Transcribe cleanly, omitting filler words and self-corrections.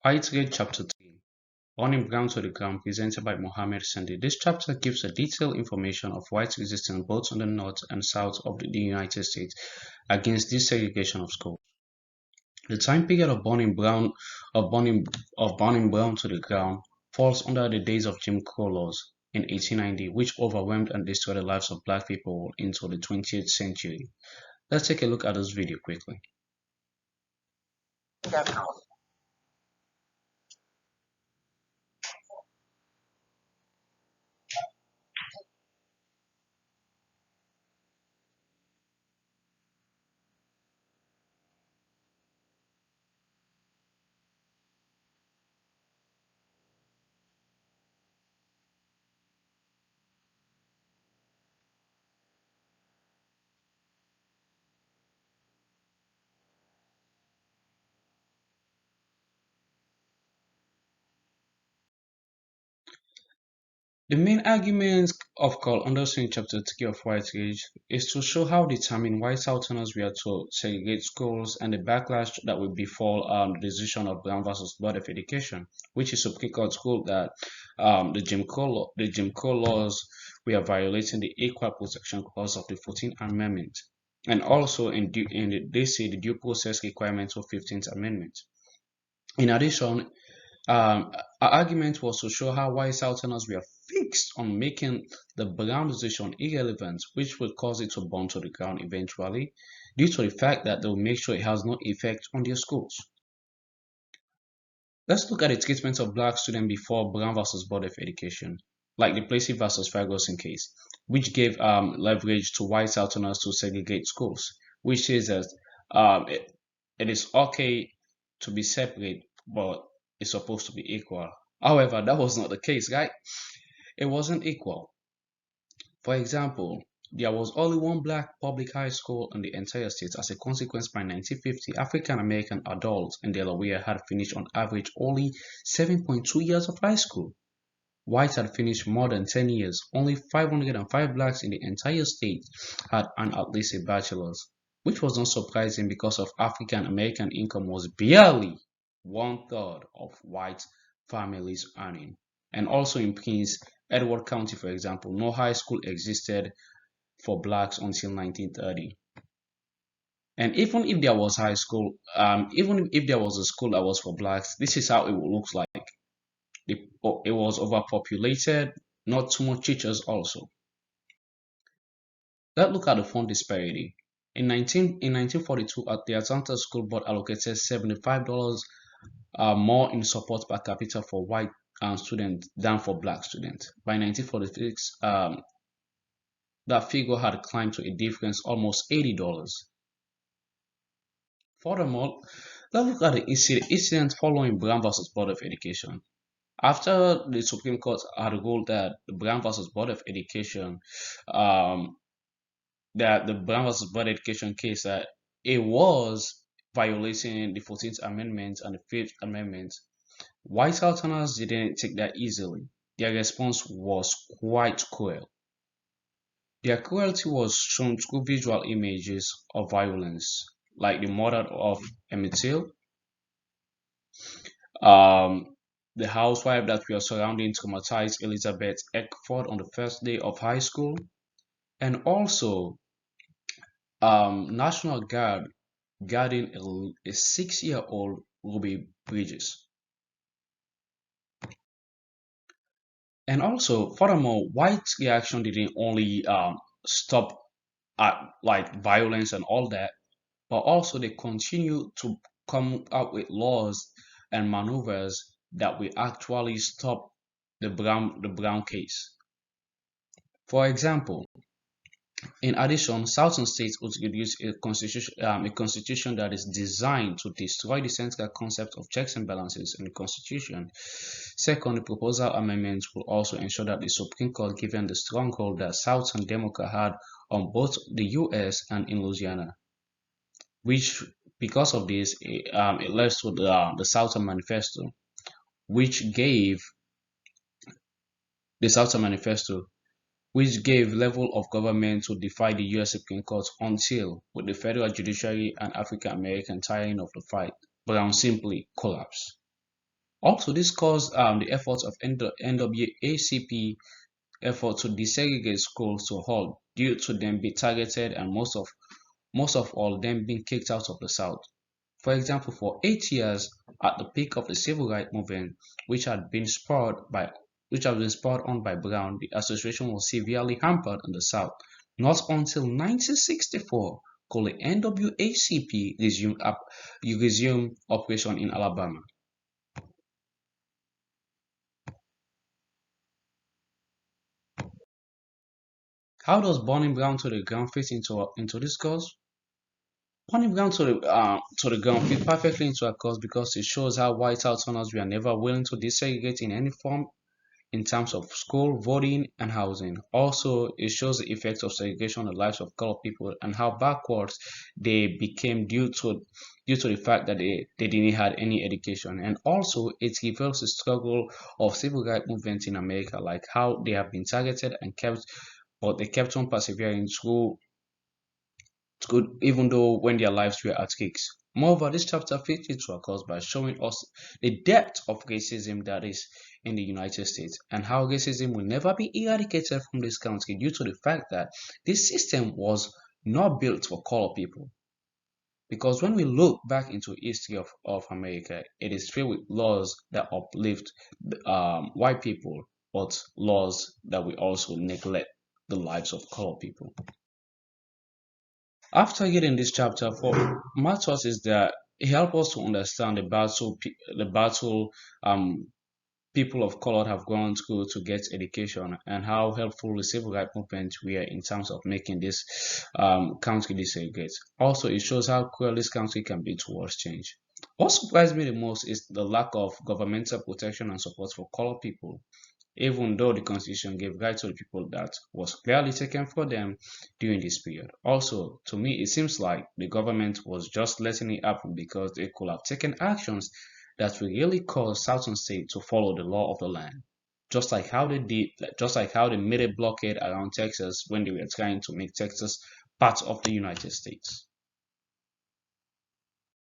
Whitegate Chapter 3, Running Brown to the Ground, presented by Mohammed Sandi. This chapter gives a detailed information of white resistance both on the north and south of the United States against desegregation of schools. The time period of burning Brown to the ground falls under the days of Jim Crow laws in 1890, which overwhelmed and destroyed the lives of black people into the 20th century. Let's take a look at this video quickly. The main argument of Carl Anderson in Chapter 3 of White Age is to show how determined white Southerners were to segregate schools and the backlash that would befall the decision of Brown versus Board of Education, which is Supreme Court ruled that the Jim Crow laws were violating the Equal Protection Clause of the 14th Amendment, and also they say the due process requirements of 15th Amendment. In addition, our argument was to show how white Southerners were fixed on making the Brown decision irrelevant, which would cause it to burn to the ground eventually, due to the fact that they will make sure it has no effect on their schools. Let's look at the treatment of black students before Brown versus Board of Education, like the Plessy versus Ferguson case, which gave leverage to white Southerners to segregate schools, which says that it is okay to be separate, but it's supposed to be equal. However, that was not the case, right? It wasn't equal. For example, there was only one black public high school in the entire state. As a consequence, by 1950, African American adults in Delaware had finished on average only 7.2 years of high school. Whites had finished more than 10 years. Only 505 blacks in the entire state had earned at least a bachelor's, which was not surprising because of African American income was barely 1/3 of white families' earning. And also in Prince Edward County, for example, no high school existed for blacks until 1930. And even if there was high school, even if there was a school that was for blacks, this is how it looks like. It was overpopulated, not too much teachers also. Let's look at the fund disparity. In 1942, the Atlanta School Board allocated $75 more in support per capita for white students than for black students. By 1946, that figure had climbed to a difference almost $80. Furthermore, let's look at the incident following Brown versus Board of Education. After the Supreme Court had ruled that the Brown versus Board of Education, that the Brown versus Board of Education case, that it was violating the 14th Amendment and the 5th Amendment, white Southerners didn't take that easily. Their response was quite cruel. Their cruelty was shown through visual images of violence, like the murder of Emmett Till, the housewife that were surrounding traumatized Elizabeth Eckford on the first day of high school, and also National Guard guarding a 6-year-old Ruby Bridges. And also, furthermore, white reaction didn't only stop at like violence and all that, but also they continue to come up with laws and maneuvers that will actually stop the Brown case. For example, in addition, Southern states would introduce a constitution that is designed to destroy the central concept of checks and balances in the Constitution. Second, the proposal amendments will also ensure that the Supreme Court, given the stronghold that Southern Democrats had on both the U.S. and in Louisiana, which, because of this, it led to the Southern Manifesto, which gave level of government to defy the U.S. Supreme Court until, with the federal judiciary and African American tiring of the fight, Brown simply collapsed. Also, this caused the efforts of NAACP effort to desegregate schools to halt due to them being targeted and most of all them being kicked out of the South. For example, for 8 years, at the peak of the civil rights movement, which had been spurred on by Brown, the association was severely hampered in the South. Not until 1964 could the NAACP resume operation in Alabama. How does burning Brown to the ground fit into this cause? Burning Brown to the ground fit perfectly into a cause because it shows how white Southerners were never willing to desegregate in any form in terms of school, voting, and housing. Also, it shows the effects of segregation on the lives of colored people and how backwards they became due to the fact that they didn't have any education. And also, it reveals the struggle of civil rights movement in America, like how they have been targeted and but they kept on persevering through even though when their lives were at stake. Moreover, this chapter fits into our course by showing us the depth of racism that is in the United States and how racism will never be eradicated from this country due to the fact that this system was not built for colored people. Because when we look back into history of America, it is filled with laws that uplift white people, but laws that will also neglect the lives of colored people. After getting this chapter, for my thoughts is that it helps us to understand the battle people of color have gone through to get education and how helpful the civil rights movement were in terms of making this country desegregate. Also, it shows how cruel this country can be towards change. What surprised me the most is the lack of governmental protection and support for colored people, even though the constitution gave rights to the people that was clearly taken from them during this period. Also, to me, it seems like the government was just letting it happen because they could have taken actions that will really cause Southern states to follow the law of the land. Just like how they made a blockade around Texas when they were trying to make Texas part of the United States.